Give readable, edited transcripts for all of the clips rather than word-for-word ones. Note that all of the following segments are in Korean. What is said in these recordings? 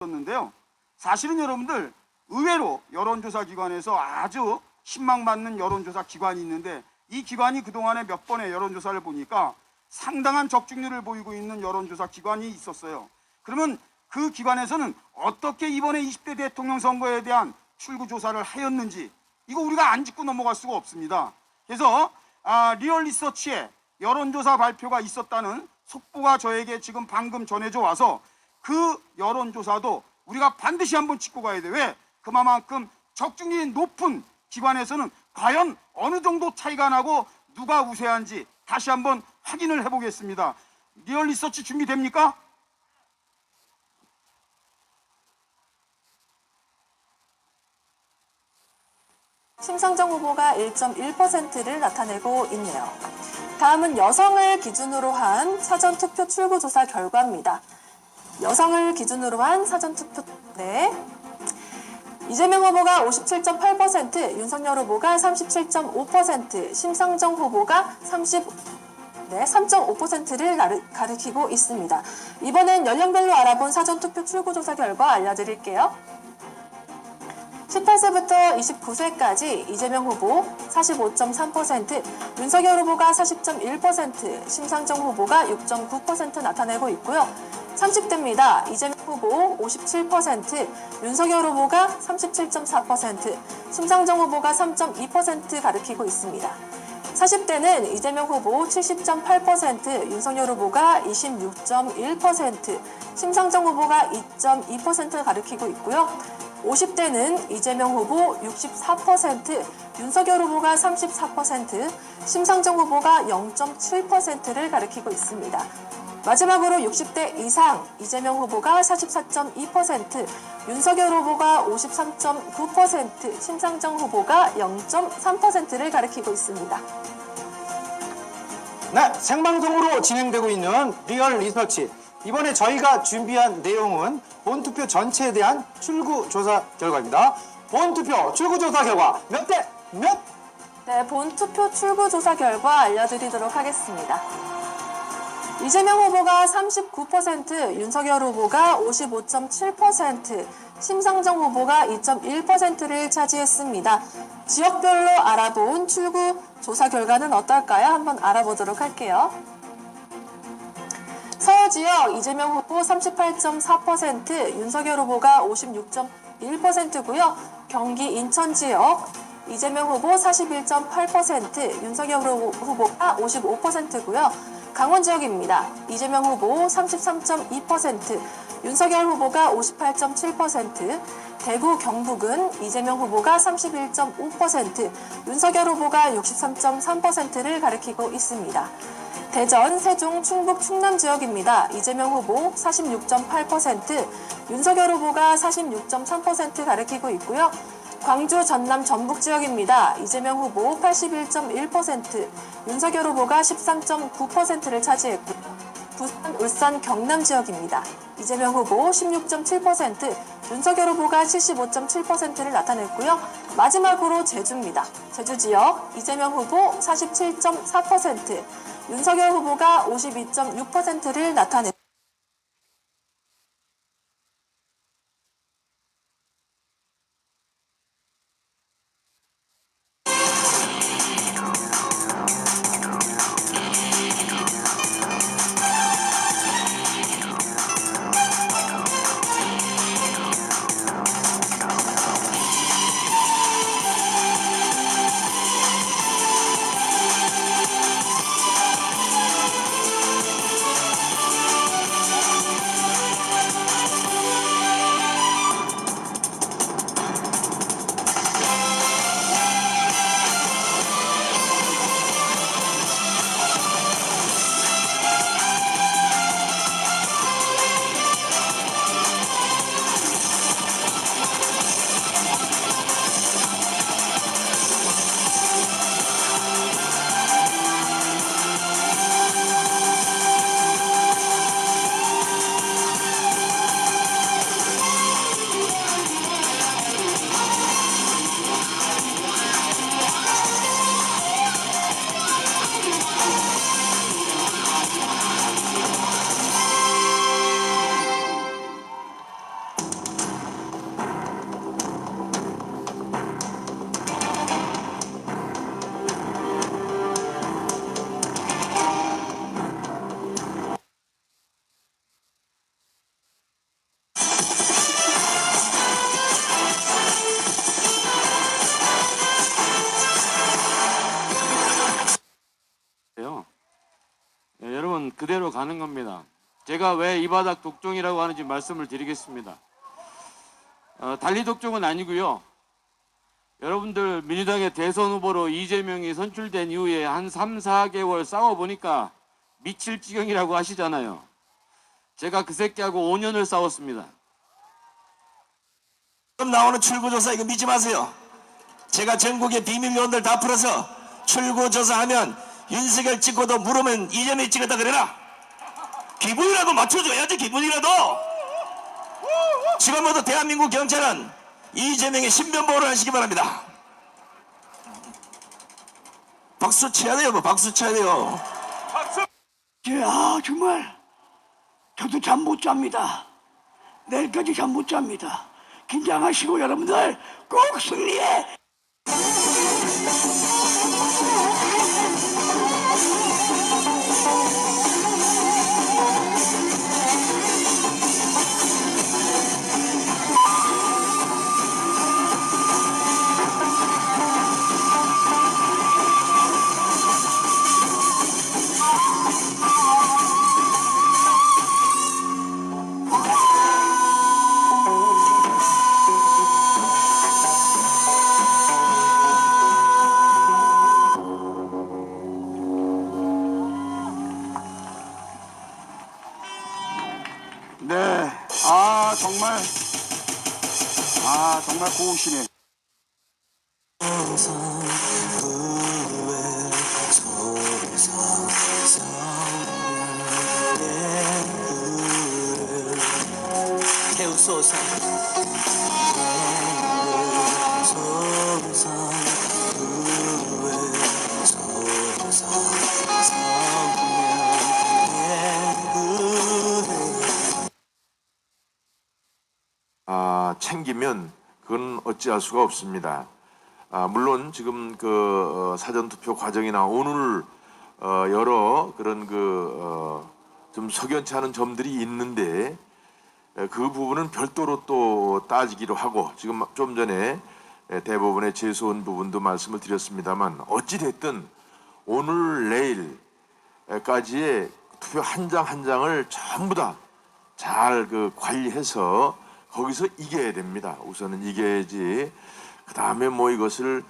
있었는데요. 사실은 여러분들 의외로 여론조사 기관에서 아주 신망받는 여론조사 기관이 있는데 이 기관이 그동안에 몇 번의 여론조사를 보니까 상당한 적중률을 보이고 있는 여론조사 기관이 있었어요. 그러면 그 기관에서는 어떻게 이번에 20대 대통령 선거에 대한 출구조사를 하였는지 이거 우리가 안 짚고 넘어갈 수가 없습니다. 그래서 리얼리서치에 여론조사 발표가 있었다는 속보가 저에게 지금 방금 전해져 와서 그 여론조사도 우리가 반드시 한번 짚고 가야 돼. 왜? 그만큼 적중률이 높은 기관에서는 과연 어느 정도 차이가 나고 누가 우세한지 다시 한번 확인을 해보겠습니다. 리얼리서치 준비됩니까? 심상정 후보가 1.1%를 나타내고 있네요. 다음은 여성을 기준으로 한 사전투표 출구조사 결과입니다. 여성을 기준으로 한 사전투표, 이재명 후보가 57.8%, 윤석열 후보가 37.5%, 심상정 후보가 3.5%를 가리키고 있습니다. 이번엔 연령별로 알아본 사전투표 출구조사 결과 알려드릴게요. 18세부터 29세까지 이재명 후보 45.3%, 윤석열 후보가 40.1%, 심상정 후보가 6.9% 나타내고 있고요. 30대입니다. 이재명 후보 57%, 윤석열 후보가 37.4%, 심상정 후보가 3.2% 가리키고 있습니다. 40대는 이재명 후보 70.8%, 윤석열 후보가 26.1%, 심상정 후보가 2.2% 가리키고 있고요. 50대는 이재명 후보 64%, 윤석열 후보가 34%, 심상정 후보가 0.7%를 가리키고 있습니다. 마지막으로 60대 이상 이재명 후보가 44.2%, 윤석열 후보가 53.9%, 심상정 후보가 0.3%를 가리키고 있습니다. 네, 생방송으로 진행되고 있는 리얼 리서치. 이번에 저희가 준비한 내용은 본투표 전체에 대한 출구조사 결과입니다. 본투표 출구조사 결과 몇 대 몇? 네, 본투표 출구조사 결과 알려드리도록 하겠습니다. 이재명 후보가 39%, 윤석열 후보가 55.7%, 심상정 후보가 2.1%를 차지했습니다. 지역별로 알아본 출구조사 결과는 어떨까요? 한번 알아보도록 할게요. 서울 지역 이재명 후보 38.4%, 윤석열 후보가 56.1%고요. 경기 인천 지역 이재명 후보 41.8%, 윤석열 후보가 55%고요. 강원 지역입니다. 이재명 후보 33.2%, 윤석열 후보가 58.7%, 대구 경북은 이재명 후보가 31.5%, 윤석열 후보가 63.3%를 가리키고 있습니다. 대전, 세종, 충북, 충남 지역입니다. 이재명 후보 46.8%, 윤석열 후보가 46.3% 가리키고 있고요. 광주, 전남, 전북 지역입니다. 이재명 후보 81.1%, 윤석열 후보가 13.9%를 차지했고, 부산, 울산, 경남 지역입니다. 이재명 후보 16.7%, 윤석열 후보가 75.7%를 나타냈고요. 마지막으로 제주입니다. 제주 지역 이재명 후보 47.4%, 윤석열 후보가 52.6%를 나타냈습니다. 그대로 가는 겁니다. 제가 왜 이 바닥 독종이라고 하는지 말씀을 드리겠습니다. 달리 독종은 아니고요. 여러분들 민주당의 대선 후보로 이재명이 선출된 이후에 한 3, 4개월 싸워보니까 미칠 지경이라고 하시잖아요. 제가 그 새끼하고 5년을 싸웠습니다. 지금 나오는 출구조사 이거 믿지 마세요. 제가 전국의 비밀요원들 다 풀어서 출구조사하면 윤석열 찍고도 물으면 이재명이 찍었다 그래라. 기분이라도 맞춰줘야지. 기분이라도. 지금부터 대한민국 경찰은 이재명의 신변보호를 하시기 바랍니다. 박수 쳐야 돼요. 뭐 박수 쳐야 돼요. 정말 저도 잠 못 잡니다. 내일까지 잠 못 잡니다. 긴장하시고 여러분들 꼭 승리해. 네, 정말 고우시네. 태우소서 챙기면 그건 어찌할 수가 없습니다. 물론 지금 사전 투표 과정이나 오늘 여러 그런 좀 석연치 않은 점들이 있는데 그 부분은 별도로 또 따지기로 하고 지금 좀 전에 대법원에 제소한 부분도 말씀을 드렸습니다만 어찌 됐든 오늘 내일까지의 투표 한 장 한 장을 전부 다 잘 관리해서 거기서 이겨야 됩니다. 우선은 이겨야지. 그 다음에 뭐 이것을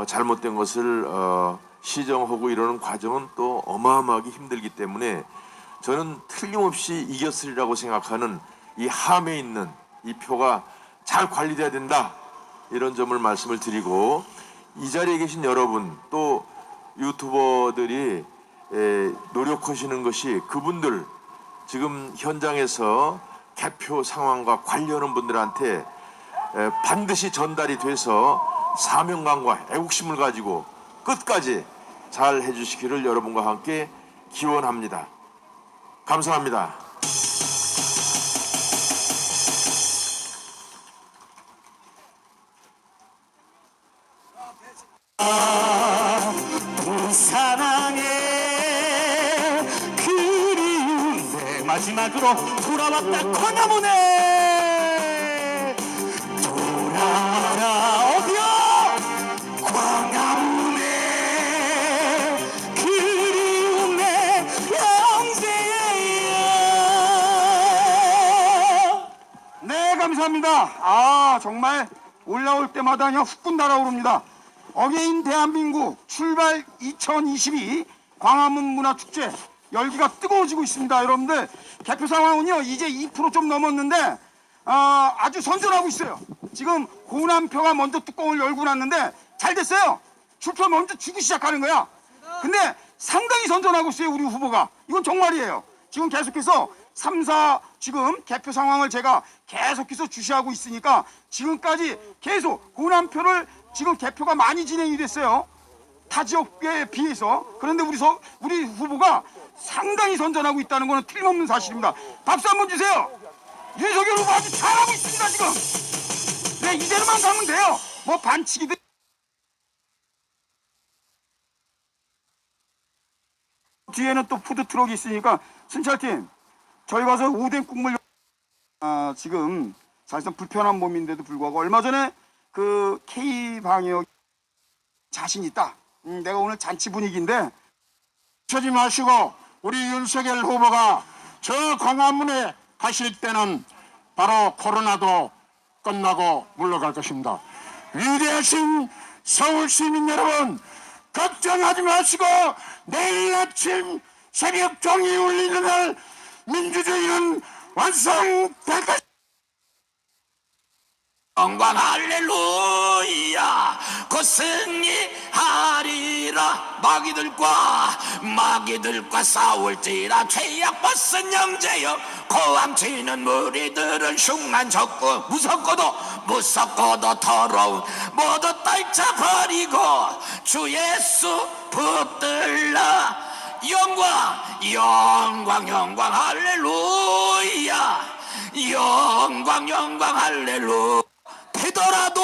잘못된 것을 시정하고 이러는 과정은 또 어마어마하게 힘들기 때문에 저는 틀림없이 이겼으리라고 생각하는 이 함에 있는 이 표가 잘 관리돼야 된다. 이런 점을 말씀을 드리고 이 자리에 계신 여러분 또 유튜버들이 노력하시는 것이 그분들 지금 현장에서 개표 상황과 관련한 분들한테 반드시 전달이 돼서 사명감과 애국심을 가지고 끝까지 잘 해주시기를 여러분과 함께 기원합니다. 감사합니다. 사랑의 그리움 내 마지막으로 돌아왔다 광화문에 돌아라 어디요 광화문에 그리움 내 영생이야. 네, 감사합니다. 정말 올라올 때마다 그냥 후끈 달아오릅니다. 어게인 대한민국 출발 2022 광화문 문화축제 열기가 뜨거워지고 있습니다. 여러분들 개표 상황은요 이제 2% 좀 넘었는데 아주 선전하고 있어요. 지금 호남표가 먼저 뚜껑을 열고 났는데 잘 됐어요. 출표 먼저 주기 시작하는 거야. 근데 상당히 선전하고 있어요 우리 후보가. 이건 정말이에요. 지금 계속해서 3, 4 지금 개표 상황을 제가 계속해서 주시하고 있으니까 지금까지 계속 호남표를 지금 개표가 많이 진행이 됐어요. 타 지역에 비해서. 그런데 우리 후보가 상당히 선전하고 있다는 것은 틀림없는 사실입니다. 박수 한번 주세요. 윤석열 후보 아주 잘하고 있습니다 지금. 네, 이대로만 가면 돼요. 뭐 반칙이든. 뒤에는 또 푸드트럭이 있으니까 순찰팀 저희 가서 오뎅 국물 지금 사실상 불편한 몸인데도 불구하고 얼마 전에 그 K방역 자신 있다. 내가 오늘 잔치 분위기인데 쳐지 마시고 우리 윤석열 후보가 저 광화문에 가실 때는 바로 코로나도 끝나고 물러갈 것입니다. 위대하신 서울 시민 여러분, 걱정하지 마시고 내일 아침 새벽 종이 울리는 날 민주주의는 완성될 것입니다. 영광 할렐루야 곧 승리하리라. 마귀들과 싸울지라. 죄악 벗은 형제여 고함치는 무리들은 흉한 적고 무섭고도 더러운 모두 떨쳐버리고 주 예수 붙들라. 영광 할렐루야. 영광 할렐루야. 되더라도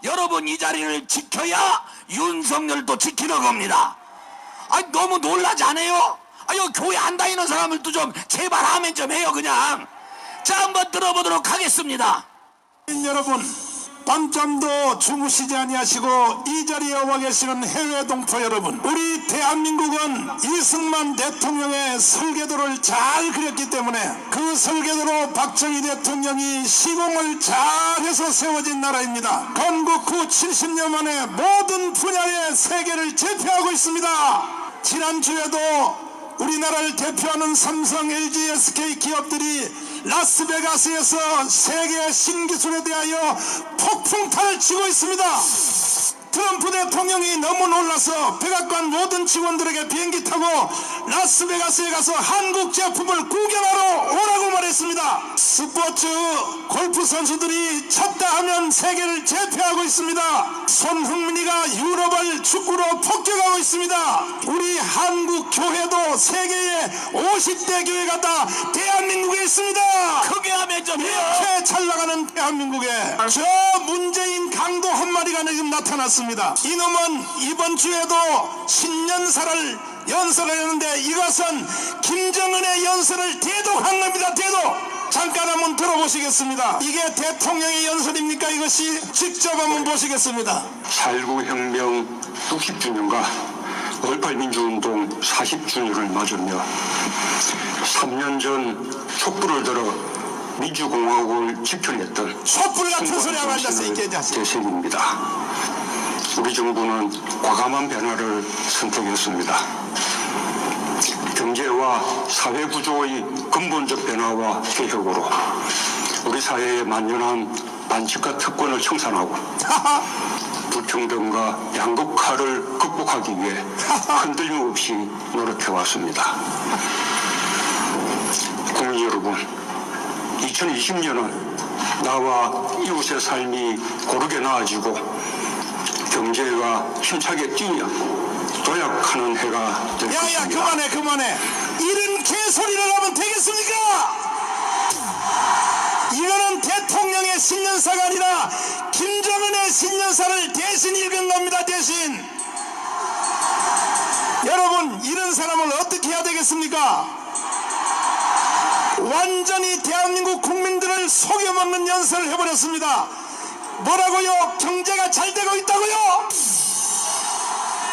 여러분 이 자리를 지켜야 윤석열도 지키는 겁니다. 아니 너무 놀라지 않아요? 아유 교회 안 다니는 사람들도 좀 제발 하면 좀 해요 그냥. 자 한번 들어보도록 하겠습니다. 여러분, 밤잠도 주무시지 아니하시고 이 자리에 와 계시는 해외 동포 여러분, 우리 대한민국은 이승만 대통령의 설계도를 잘 그렸기 때문에 그 설계도로 박정희 대통령이 시공을 잘해서 세워진 나라입니다. 건국 후 70년 만에 모든 분야의 세계를 제패하고 있습니다. 지난주에도 우리나라를 대표하는 삼성, LG, SK 기업들이 라스베가스에서 세계 신기술에 대하여 폭풍탄을 치고 있습니다. 트럼프 대통령이 너무 놀라서 백악관 모든 직원들에게 비행기 타고 라스베가스에 가서 한국 제품을 구경하러 오라고 말했습니다. 스포츠 골프 선수들이 쳤다 하면 세계를 제패하고 있습니다. 손흥민이가 유럽을 축구로 폭격하고 있습니다. 우리 한국 교회도 세계의 50대 교회가 다 대한민국에 있습니다. 크게 하면 좀 해요. 이렇게 잘 나가는 대한민국에 저 문재인 강도 한 마리가 지금 나타났습니다. 이놈은 이번 주에도 신년사를 연설했는데 이것은 김정은의 연설을 대독한 겁니다. 대독. 잠깐 한번 들어보시겠습니다. 이게 대통령의 연설입니까? 이것이 직접 한번 보시겠습니다. 4.19 혁명 60주년과 5.18 민주운동 40주년을 맞으며 3년 전 촛불을 들어 민주공화국을 지켜냈던 촛불 같은 소리 하고 앉아서 있게 대신입니다. 우리 정부는 과감한 변화를 선택했습니다. 경제와 사회 구조의 근본적 변화와 개혁으로 우리 사회의 만연한 반칙과 특권을 청산하고 불평등과 양극화를 극복하기 위해 흔들림 없이 노력해왔습니다. 국민 여러분, 2020년은 나와 이웃의 삶이 고르게 나아지고 경제가 힘차게 뛰며 도약하는 해가 될 것입니다. 그만해. 이런 개소리를 하면 되겠습니까? 이거는 대통령의 신년사가 아니라 김정은의 신년사를 대신 읽은 겁니다. 대신. 여러분, 이런 사람을 어떻게 해야 되겠습니까? 완전히 대한민국 국민들을 속여먹는 연설을 해버렸습니다. 뭐라고요? 경제가 잘 되고 있다고요?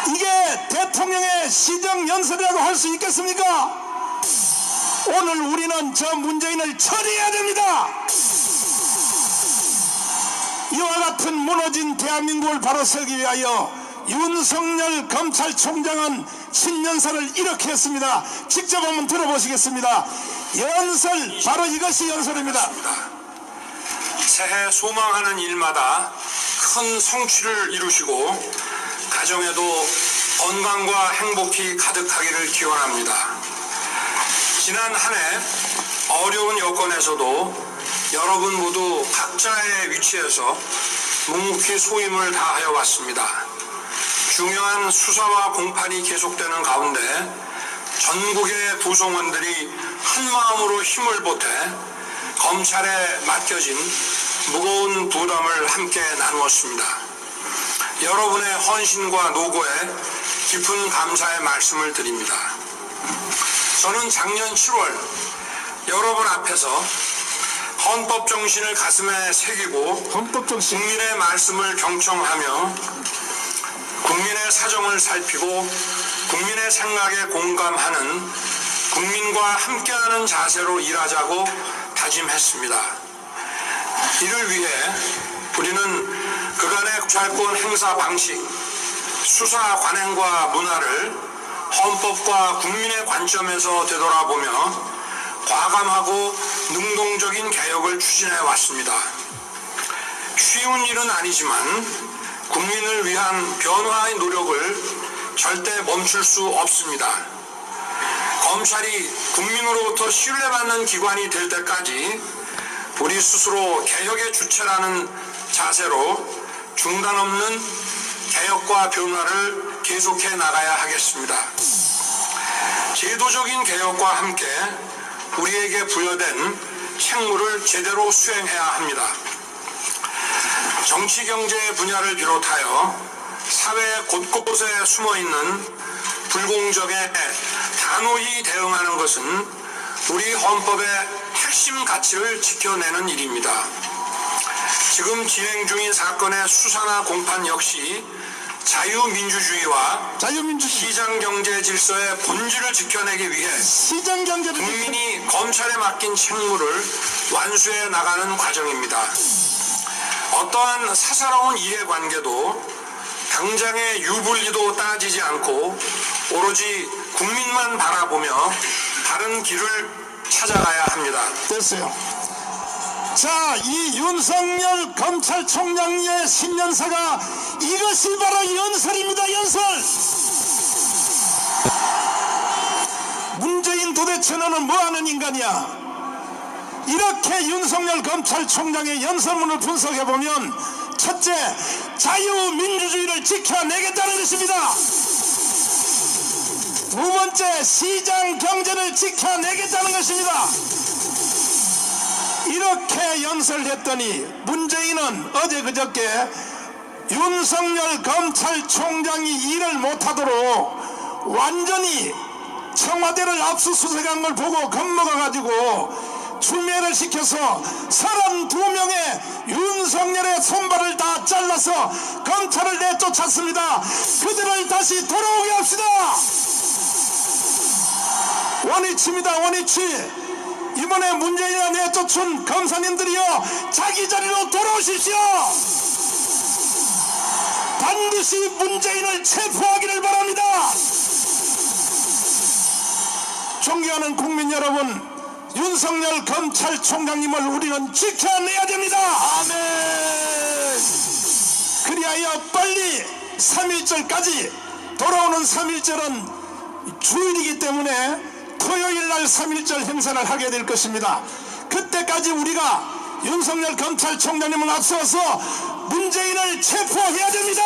이게 대통령의 시정 연설이라고 할 수 있겠습니까? 오늘 우리는 저 문재인을 처리해야 됩니다. 이와 같은 무너진 대한민국을 바로 세우기 위하여 윤석열 검찰총장은 신년사를 이렇게 했습니다. 직접 한번 들어보시겠습니다. 연설, 바로 이것이 연설입니다. 새해 소망하는 일마다 큰 성취를 이루시고 가정에도 건강과 행복이 가득하기를 기원합니다. 지난 한 해 어려운 여건에서도 여러분 모두 각자의 위치에서 묵묵히 소임을 다하여 왔습니다. 중요한 수사와 공판이 계속되는 가운데 전국의 구성원들이 한마음으로 힘을 보태 검찰에 맡겨진 무거운 부담을 함께 나누었습니다. 여러분의 헌신과 노고에 깊은 감사의 말씀을 드립니다. 저는 작년 7월 여러분 앞에서 헌법 정신을 가슴에 새기고 국민의 말씀을 경청하며 국민의 사정을 살피고 국민의 생각에 공감하는 국민과 함께하는 자세로 일하자고 다짐했습니다. 이를 위해 우리는 그간의 검찰권 행사 방식, 수사 관행과 문화를 헌법과 국민의 관점에서 되돌아보며 과감하고 능동적인 개혁을 추진해 왔습니다. 쉬운 일은 아니지만 국민을 위한 변화의 노력을 절대 멈출 수 없습니다. 검찰이 국민으로부터 신뢰받는 기관이 될 때까지 우리 스스로 개혁의 주체라는 자세로 중단 없는 개혁과 변화를 계속해 나가야 하겠습니다. 제도적인 개혁과 함께 우리에게 부여된 책무를 제대로 수행해야 합니다. 정치 경제 분야를 비롯하여 사회 곳곳에 숨어있는 불공정에 단호히 대응하는 것은 우리 헌법의 핵심 가치를 지켜내는 일입니다. 지금 진행 중인 사건의 수사나 공판 역시 자유민주주의와 시장경제 질서의 본질을 지켜내기 위해 국민이 검찰에 맡긴 책무를 완수해 나가는 과정입니다. 어떠한 사사로운 이해관계도 당장의 유불리도 따지지 않고 오로지 국민만 바라보며 바른 길을 찾아가야 합니다. 됐어요. 자, 이 윤석열 검찰총장의 신년사가 이것이 바로 연설입니다. 연설. 문재인 도대체 너는 뭐하는 인간이야? 이렇게 윤석열 검찰총장의 연설문을 분석해보면 첫째, 자유민주주의를 지켜내겠다는 것입니다. 두 번째, 시장경제를 지켜내겠다는 것입니다. 이렇게 연설했더니 문재인은 어제 그저께 윤석열 검찰총장이 일을 못하도록 완전히 청와대를 압수수색한 걸 보고 겁먹어가지고 추미애를 시켜서 32명의 윤석열의 손발을 다 잘라서 검찰을 내쫓았습니다. 그들을 다시 돌아오게 합시다. 원위치입니다. 원위치. 이번에 문재인이 내쫓은 검사님들이요, 자기 자리로 돌아오십시오. 반드시 문재인을 체포하기를 바랍니다. 존경하는 국민 여러분, 윤석열 검찰총장님을 우리는 지켜내야 됩니다. 아멘. 그리하여 빨리 3.1절까지, 돌아오는 3.1절은 주일이기 때문에 토요일날 3.1절 행사를 하게 될 것입니다. 그때까지 우리가 윤석열 검찰총장님을 앞세워서 문재인을 체포해야 됩니다.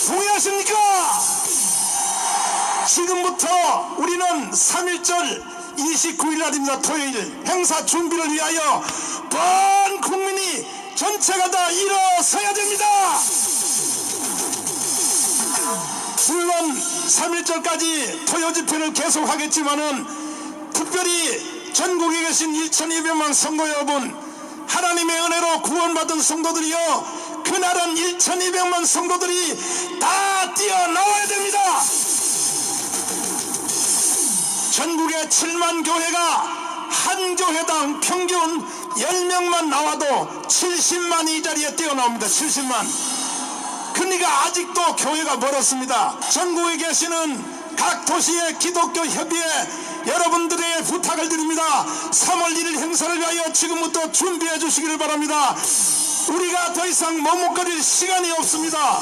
동의하십니까? 지금부터 우리는 3.1절 29일날입니다. 토요일 행사 준비를 위하여 전 국민이 전체가 다 일어서야 됩니다. 물론 3.1절까지 토요 집회를 계속하겠지만은 특별히 전국에 계신 1,200만 성도 여러분, 하나님의 은혜로 구원받은 성도들이요, 그날은 1,200만 성도들이 다 뛰어나와야 됩니다. 전국의 7만 교회가 한 교회당 평균 10명만 나와도 70만이 이 자리에 뛰어나옵니다. 70만. 그러니까 아직도 교회가 멀었습니다. 전국에 계시는 각 도시의 기독교 협의회 여러분들의 부탁을 드립니다. 3월 1일 행사를 위하여 지금부터 준비해 주시기를 바랍니다. 우리가 더 이상 머뭇거릴 시간이 없습니다.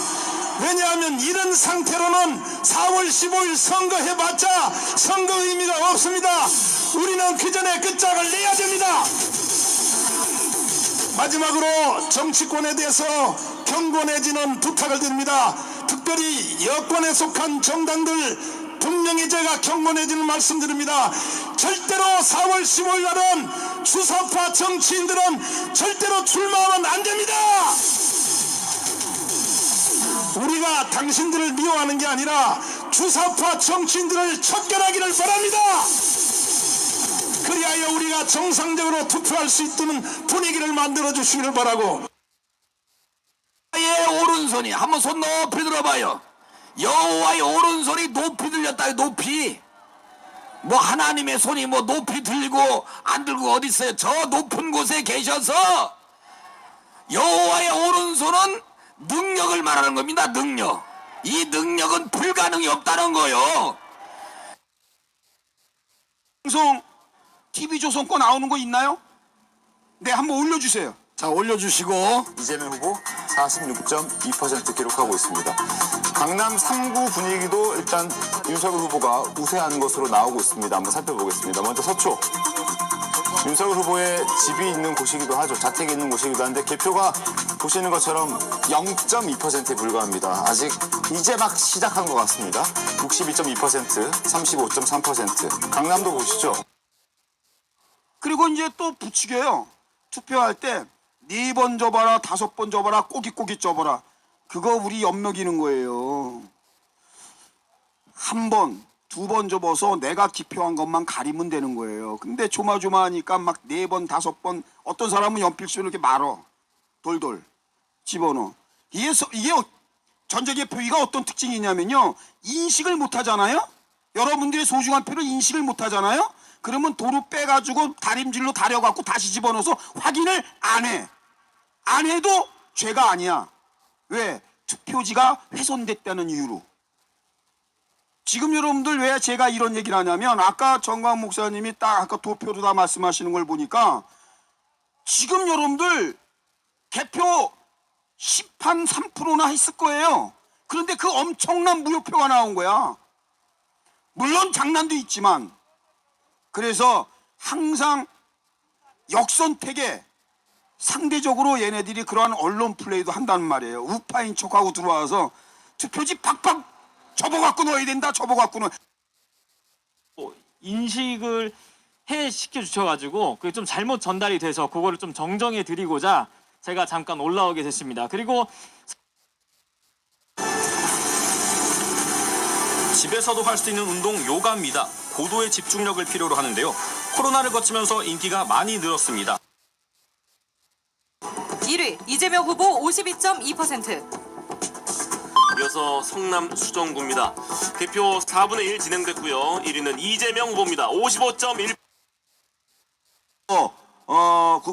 왜냐하면 이런 상태로는 4월 15일 선거해봤자 선거 의미가 없습니다. 우리는 그 전에 끝장을 내야 됩니다. 마지막으로 정치권에 대해서 경고 내지는 부탁을 드립니다. 특별히 여권에 속한 정당들 분명히 제가 경고 내지는 말씀드립니다. 절대로 4월 15일 날은 주사파 정치인들은 절대로 출마하면 안 됩니다. 우리가 당신들을 미워하는 게 아니라 주사파 정치인들을 척결하기를 바랍니다. 그리하여 우리가 정상적으로 투표할 수 있는 분위기를 만들어 주시기를 바라고, 의 오른손이 한번 손 높이 들어봐요. 여호와의 오른손이 높이 들렸다. 높이. 뭐 하나님의 손이 뭐 높이 들고 안 들고 어디 있어요? 저 높은 곳에 계셔서 여호와의 오른손은 능력을 말하는 겁니다. 능력. 이 능력은 불가능이 없다는 거요. 방송 TV조선 거 나오는 거 있나요? 네, 한번 올려주세요. 자, 올려주시고. 이재명 후보 46.2% 기록하고 있습니다. 강남 3구 분위기도 일단 윤석열 후보가 우세한 것으로 나오고 있습니다. 한번 살펴보겠습니다. 먼저 서초. 윤석열 후보의 집이 있는 곳이기도 하죠. 자택이 있는 곳이기도 한데 개표가 보시는 것처럼 0.2%에 불과합니다. 아직 이제 막 시작한 것 같습니다. 62.2%, 35.3%. 강남도 보시죠. 그리고 이제 또 부추겨요. 투표할 때 4번 접어라, 5번 접어라, 꼬깃꼬깃 접어라. 그거 우리 엿먹이는 거예요. 1번, 2번 접어서 내가 기표한 것만 가리면 되는 거예요. 근데 조마조마하니까 막 4번, 5번, 어떤 사람은 연필수를 이렇게 말어. 돌돌 집어넣어. 이게 전자개표기가 어떤 특징이 있냐면요. 인식을 못 하잖아요. 여러분들의 소중한 표를 인식을 못 하잖아요. 그러면 도로 빼가지고 다림질로 다려갖고 다시 집어넣어서 확인을 안 해. 안 해도 죄가 아니야. 왜? 투표지가 훼손됐다는 이유로. 지금 여러분들 왜 제가 이런 얘기를 하냐면 아까 정광 목사님이 딱 아까 도표로 다 말씀하시는 걸 보니까 지금 여러분들 개표 10한 3%나 했을 거예요. 그런데 그 엄청난 무효표가 나온 거야. 물론 장난도 있지만 그래서 항상 역선택에 상대적으로 얘네들이 그러한 언론 플레이도 한다는 말이에요. 우파인 척하고 들어와서 투표지 팍팍 접어갖고 넣어야 된다. 접어갖고 넣어. 인식을 시켜 주셔가지고 그게 좀 잘못 전달이 돼서 그거를 좀 정정해 드리고자 제가 잠깐 올라오게 됐습니다. 그리고 집에서도 할 수 있는 운동 요가입니다. 고도의 집중력을 필요로 하는데요. 코로나를 거치면서 인기가 많이 늘었습니다. 1위 이재명 후보 52.2%. 이어서 성남 수정구입니다. 개표 4분의 1 진행됐고요. 1위는 이재명 후보입니다. 55.1%.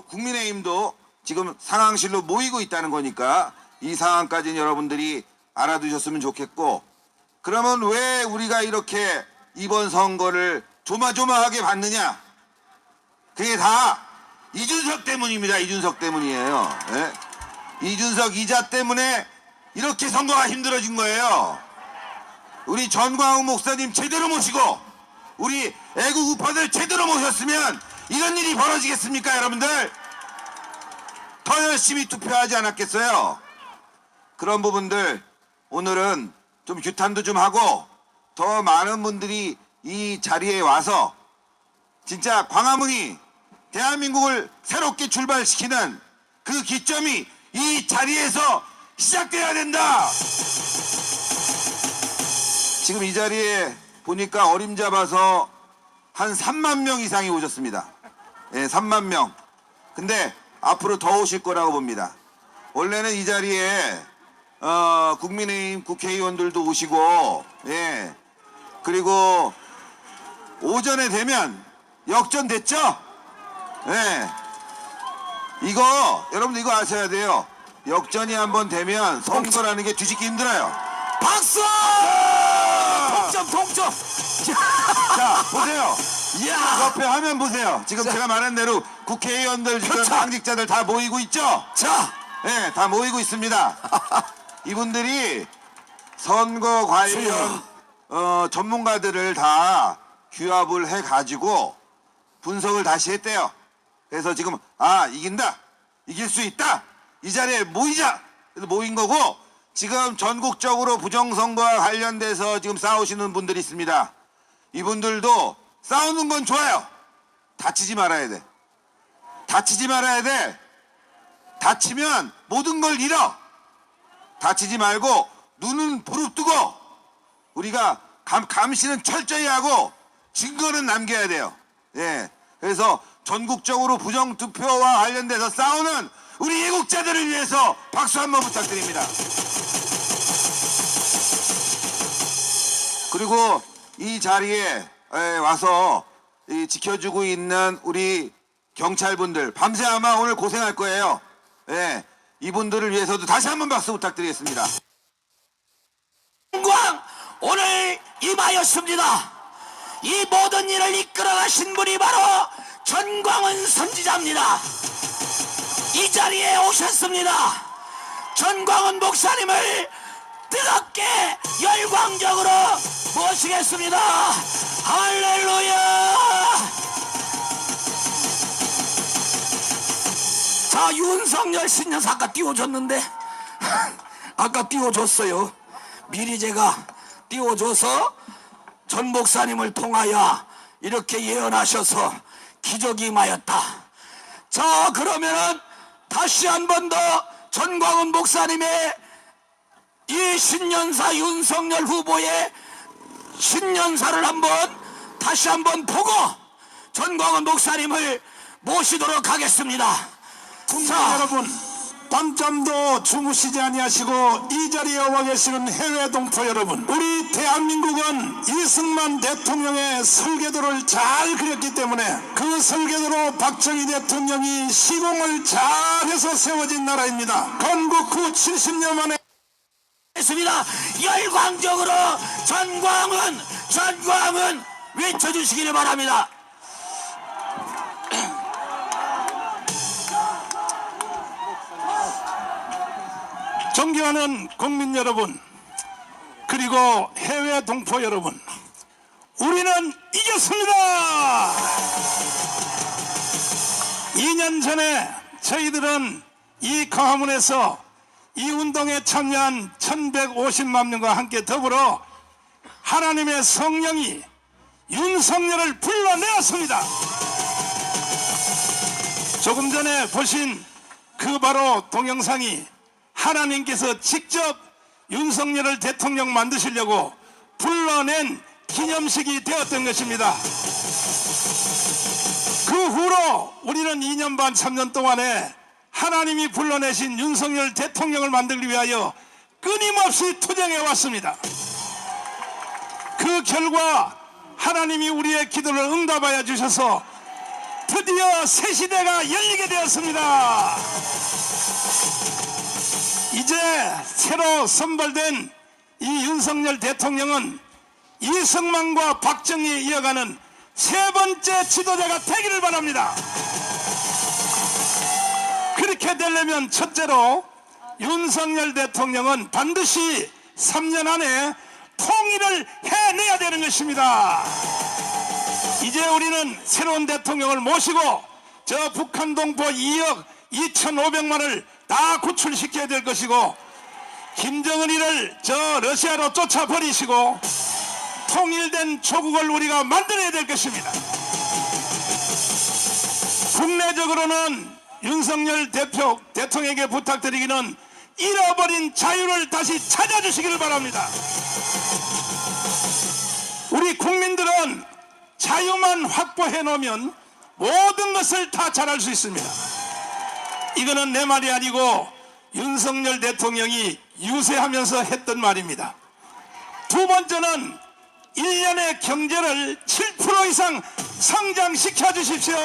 국민의힘도 지금 상황실로 모이고 있다는 거니까 이 상황까지는 여러분들이 알아두셨으면 좋겠고, 그러면 왜 우리가 이렇게 이번 선거를 조마조마하게 봤느냐? 그게 다 이준석 때문입니다. 이준석 때문이에요. 네? 이준석 이자 때문에 이렇게 선거가 힘들어진 거예요. 우리 전광훈 목사님 제대로 모시고 우리 애국 우파들 제대로 모셨으면 이런 일이 벌어지겠습니까, 여러분들? 더 열심히 투표하지 않았겠어요? 그런 부분들 오늘은 좀 규탄도 좀 하고 더 많은 분들이 이 자리에 와서 진짜 광화문이 대한민국을 새롭게 출발시키는 그 기점이 이 자리에서 시작돼야 된다. 지금 이 자리에 보니까 어림잡아서 한 3만 명 이상이 오셨습니다. 예, 3만 명. 근데 앞으로 더 오실 거라고 봅니다. 원래는 이 자리에 국민의힘 국회의원들도 오시고, 예, 그리고 오전에 되면 역전됐죠? 예. 이거 여러분들 이거 아셔야 돼요. 역전이 한번 되면 선거라는 게 뒤집기 힘들어요. 박수! 동점! 자, 보세요. 옆에 화면 보세요. 지금 제가 말한 대로 국회의원들 지금 당직자들 다 모이고 있죠? 자, 네, 다 모이고 있습니다. 이분들이 선거 관련 전문가들을 다 규합을 해가지고 분석을 다시 했대요. 그래서 지금 이긴다, 이길 수 있다, 이 자리에 모이자, 그래서 모인 거고, 지금 전국적으로 부정선거와 관련돼서 지금 싸우시는 분들이 있습니다. 이분들도 싸우는 건 좋아요. 다치지 말아야 돼. 다치지 말아야 돼. 다치면 모든 걸 잃어. 다치지 말고 눈은 부릅뜨고 우리가 감시는 철저히 하고 증거는 남겨야 돼요. 예. 그래서 전국적으로 부정투표와 관련돼서 싸우는 우리 애국자들을 위해서 박수 한번 부탁드립니다. 그리고 이 자리에 와서 지켜주고 있는 우리 경찰분들 밤새 아마 오늘 고생할 거예요. 예, 이분들을 위해서도 다시 한번 박수 부탁드리겠습니다. 영광 오늘 임하였습니다. 이 모든 일을 이끌어가신 분이 바로 전광훈 선지자입니다. 이 자리에 오셨습니다. 전광훈 목사님을 뜨겁게 열광적으로 모시겠습니다. 할렐루야. 자, 윤석열 신년사 아까 띄워줬는데 아까 띄워줬어요. 미리 제가 띄워줘서 전 목사님을 통하여 이렇게 예언하셔서 기적이 임하였다. 자, 그러면은 다시 한 번 더 전광훈 목사님의 이 신년사 윤석열 후보의 신년사를 다시 한번 보고 전광훈 목사님을 모시도록 하겠습니다. 국민 여러분, 밤잠도 주무시지 아니하시고 이 자리에 와 계시는 해외 동포 여러분, 우리 대한민국은 이승만 대통령의 설계도를 잘 그렸기 때문에 그 설계도로 박정희 대통령이 시공을 잘해서 세워진 나라입니다. 건국 후 70년 만에 했습니다. 열광적으로 전광훈 외쳐주시기를 바랍니다. 존경하는 국민 여러분, 그리고 해외 동포 여러분, 우리는 이겼습니다. 2년 전에 저희들은 이 광화문에서 이 운동에 참여한 1150만 명과 함께 더불어 하나님의 성령이 윤석열을 불러내었습니다. 조금 전에 보신 그 바로 동영상이 하나님께서 직접 윤석열을 대통령 만드시려고 불러낸 기념식이 되었던 것입니다. 그 후로 우리는 2년 반 3년 동안에 하나님이 불러내신 윤석열 대통령을 만들기 위하여 끊임없이 투쟁해 왔습니다. 그 결과 하나님이 우리의 기도를 응답하여 주셔서 드디어 새 시대가 열리게 되었습니다. 이제 새로 선발된 이 윤석열 대통령은 이승만과 박정희에 이어가는 세 번째 지도자가 되기를 바랍니다. 그렇게 되려면 첫째로 윤석열 대통령은 반드시 3년 안에 통일을 해내야 되는 것입니다. 이제 우리는 새로운 대통령을 모시고 저 북한 동포 2억 2,500만을 다 구출시켜야 될 것이고, 김정은이를 저 러시아로 쫓아버리시고 통일된 조국을 우리가 만들어야 될 것입니다. 국내적으로는 윤석열 대통령에게 부탁드리기는 잃어버린 자유를 다시 찾아주시기를 바랍니다. 우리 국민들은 자유만 확보해 놓으면 모든 것을 다 잘할 수 있습니다. 이거는 내 말이 아니고 윤석열 대통령이 유세하면서 했던 말입니다. 두 번째는 1년의 경제를 7% 이상 성장시켜 주십시오.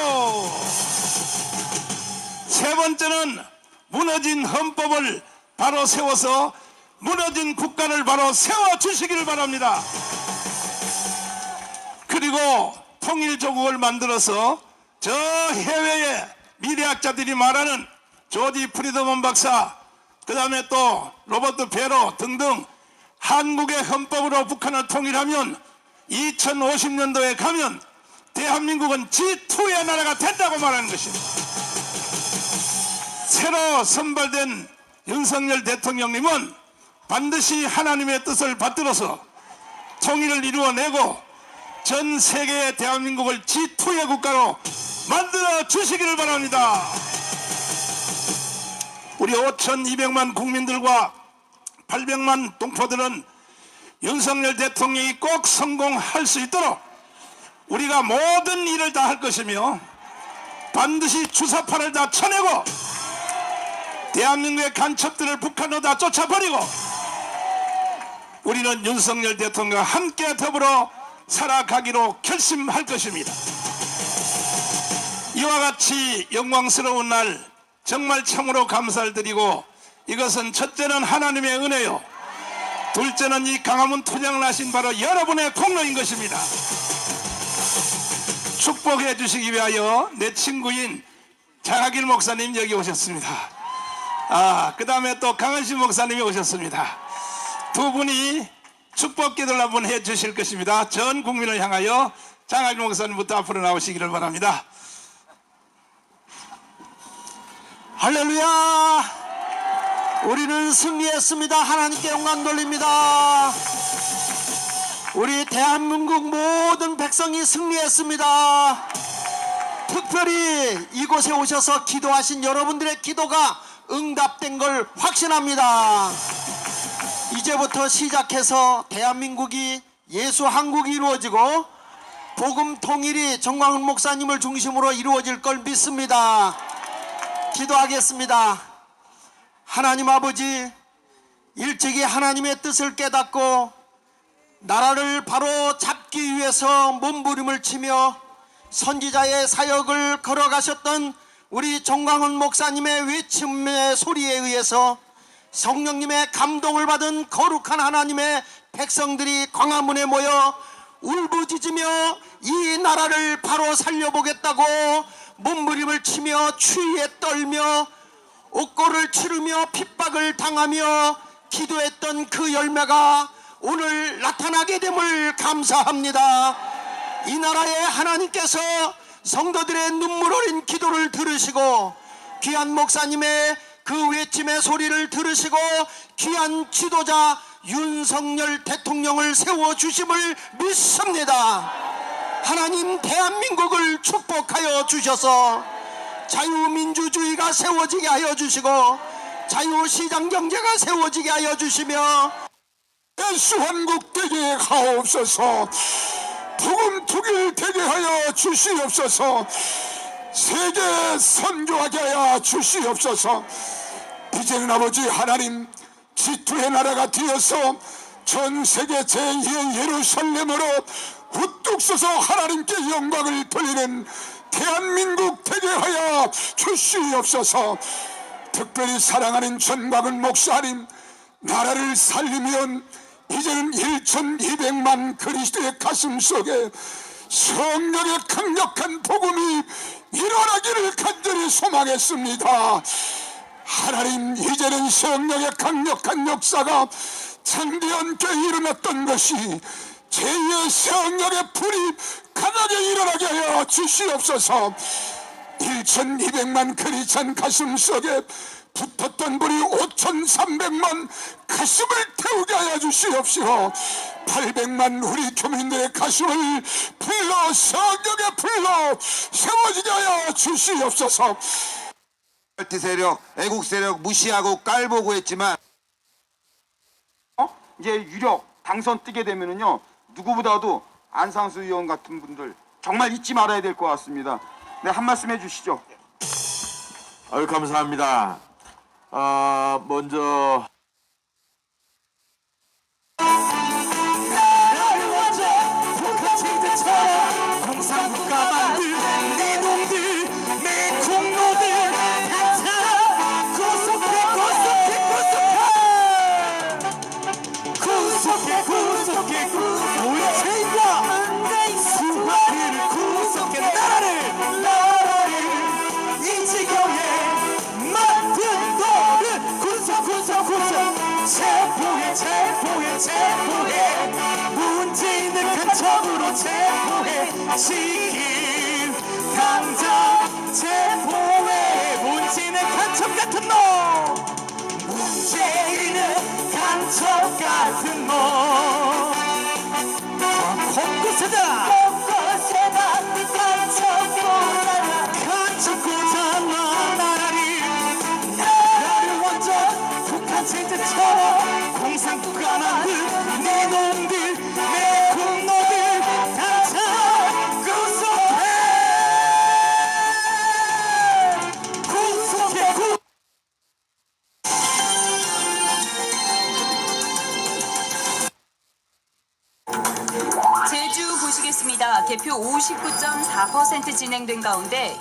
세 번째는 무너진 헌법을 바로 세워서 무너진 국가를 바로 세워주시기를 바랍니다. 그리고 통일조국을 만들어서 저 해외의 미래학자들이 말하는 조지 프리드먼 박사, 그 다음에 또 로버트 베로 등등 한국의 헌법으로 북한을 통일하면 2050년도에 가면 대한민국은 G2의 나라가 된다고 말하는 것입니다. 새로 선발된 윤석열 대통령님은 반드시 하나님의 뜻을 받들어서 통일을 이루어내고 전 세계의 대한민국을 G2의 국가로 만들어 주시기를 바랍니다. 우리 5,200만 국민들과 800만 동포들은 윤석열 대통령이 꼭 성공할 수 있도록 우리가 모든 일을 다 할 것이며 반드시 주사파를 다 쳐내고 대한민국의 간첩들을 북한으로 다 쫓아버리고 우리는 윤석열 대통령과 함께 더불어 살아가기로 결심할 것입니다. 이와 같이 영광스러운 날 정말 참으로 감사를 드리고, 이것은 첫째는 하나님의 은혜요, 둘째는 이 강화문 토장을 하신 바로 여러분의 공로인 것입니다. 축복해 주시기 위하여 내 친구인 장학일 목사님 여기 오셨습니다. 그 다음에 또 강은신 목사님이 오셨습니다. 두 분이 축복 기도를 한번 해 주실 것입니다. 전 국민을 향하여 장학일 목사님부터 앞으로 나오시기를 바랍니다. 할렐루야! 우리는 승리했습니다. 하나님께 영광 돌립니다. 우리 대한민국 모든 백성이 승리했습니다. 특별히 이곳에 오셔서 기도하신 여러분들의 기도가 응답된 걸 확신합니다. 이제부터 시작해서 대한민국이 예수 한국이 이루어지고 복음 통일이 정광훈 목사님을 중심으로 이루어질 걸 믿습니다. 기도하겠습니다. 하나님 아버지, 일찍이 하나님의 뜻을 깨닫고 나라를 바로 잡기 위해서 몸부림을 치며 선지자의 사역을 걸어가셨던 우리 정광훈 목사님의 외침의 소리에 의해서 성령님의 감동을 받은 거룩한 하나님의 백성들이 광화문에 모여 울부짖으며 이 나라를 바로 살려보겠다고 몸부림을 치며 추위에 떨며 옥고를 치르며 핍박을 당하며 기도했던 그 열매가 오늘 나타나게 됨을 감사합니다. 이 나라의 하나님께서 성도들의 눈물 어린 기도를 들으시고 귀한 목사님의 그 외침의 소리를 들으시고 귀한 지도자 윤석열 대통령을 세워주심을 믿습니다. 하나님, 대한민국을 축복하여 주셔서 자유민주주의가 세워지게 하여 주시고 자유시장경제가 세워지게 하여 주시며 예수 한국 되게 하옵소서. 복음 통일 되게 하여 주시옵소서. 세계 선교하게 하여 주시옵소서. 이제는 아버지 하나님, 지투의 나라가 되어서 전 세계 제2의 예루살렘으로 우뚝 서서 하나님께 영광을 돌리는 대한민국 되게 하여 주시옵소서. 특별히 사랑하는 전광훈 목사님, 나라를 살리면 이제는 1200만 그리스도의 가슴 속에 성령의 강력한 복음이 일어나기를 간절히 소망했습니다. 하나님, 이제는 성령의 강력한 역사가 창대한 교회에 일어났던 것이 제2의 성령의 불이 강하게 일어나게 하여 주시옵소서. 1200만 크리스찬 가슴 속에 붙었던 불이 5300만 가슴을 태우게 하여 주시옵시고 800만 우리 교민들의 가슴을 불러 성령의 불러 세워지게 하여 주시옵소서. 멀티 세력, 애국 세력 무시하고 깔보고 했지만 이제 유력 당선 뜨게 되면은요, 누구보다도 안상수 의원 같은 분들 정말 잊지 말아야 될 것 같습니다. 네, 한 말씀 해주시죠. 아유, 감사합니다. 먼저 공산국가 만들 내 놈들 내 공로들 다 구속해 골체인과 수학을 구속해 나라를 이 지경에 만든 너를 구속 체포해 문제 있는 간첩으로 체포해 지금 당장 체포해 문제 있는 간첩 같은 놈 문제 있는 간첩 같은 놈 곳곳에다 간첩고잖아 나라를 완전 북한 체제처럼 공산국가 만든 내 놈들 내 공로들 당장 구속해 개표 59.4% 진행된 가운데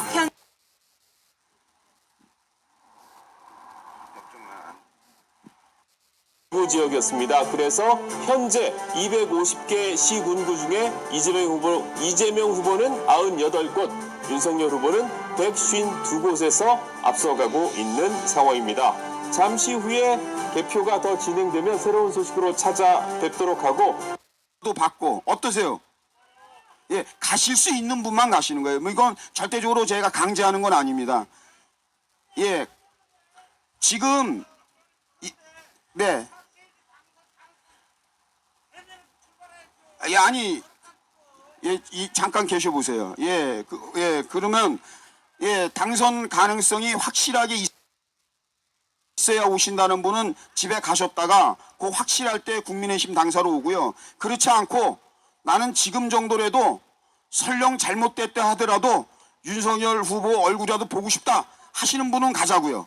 지역이었습니다. 그래서 현재 250개 시군구 중에 이재명 후보는 98곳, 윤석열 후보는 152곳에서 앞서가고 있는 상황입니다. 잠시 후에 개표가 더 진행되면 새로운 소식으로 찾아뵙도록 하고 또 받고 어떠세요? 예, 가실 수 있는 분만 가시는 거예요. 뭐 이건 절대적으로 제가 강제하는 건 아닙니다. 예, 지금 네. 예, 아니, 예, 잠깐 계셔 보세요. 예, 그러면 예, 당선 가능성이 확실하게 있어야 오신다는 분은 집에 가셨다가 그 확실할 때 국민의힘 당사로 오고요. 그렇지 않고 나는 지금 정도라도 설령 잘못됐다 하더라도 윤석열 후보 얼굴이라도 보고 싶다 하시는 분은 가자고요.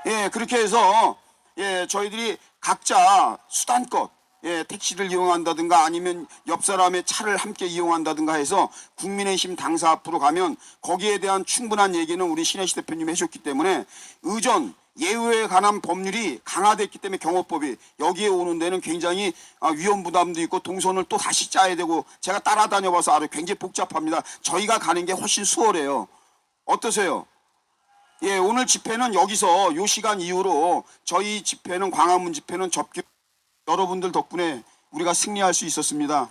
예, 그렇게 해서 예, 저희들이 각자 수단껏 예, 택시를 이용한다든가 아니면 옆 사람의 차를 함께 이용한다든가 해서 국민의힘 당사 앞으로 가면 거기에 대한 충분한 얘기는 우리 신혜시 대표님이 해줬기 때문에 의전 예우에 관한 법률이 강화됐기 때문에 경호법이 여기에 오는 데는 굉장히 위험 부담도 있고 동선을 또 다시 짜야 되고 제가 따라다녀봐서 알아요. 굉장히 복잡합니다. 저희가 가는 게 훨씬 수월해요. 어떠세요? 예, 오늘 집회는 여기서 요 시간 이후로 저희 집회는 광화문 집회는 접기 여러분들 덕분에 우리가 승리할 수 있었습니다.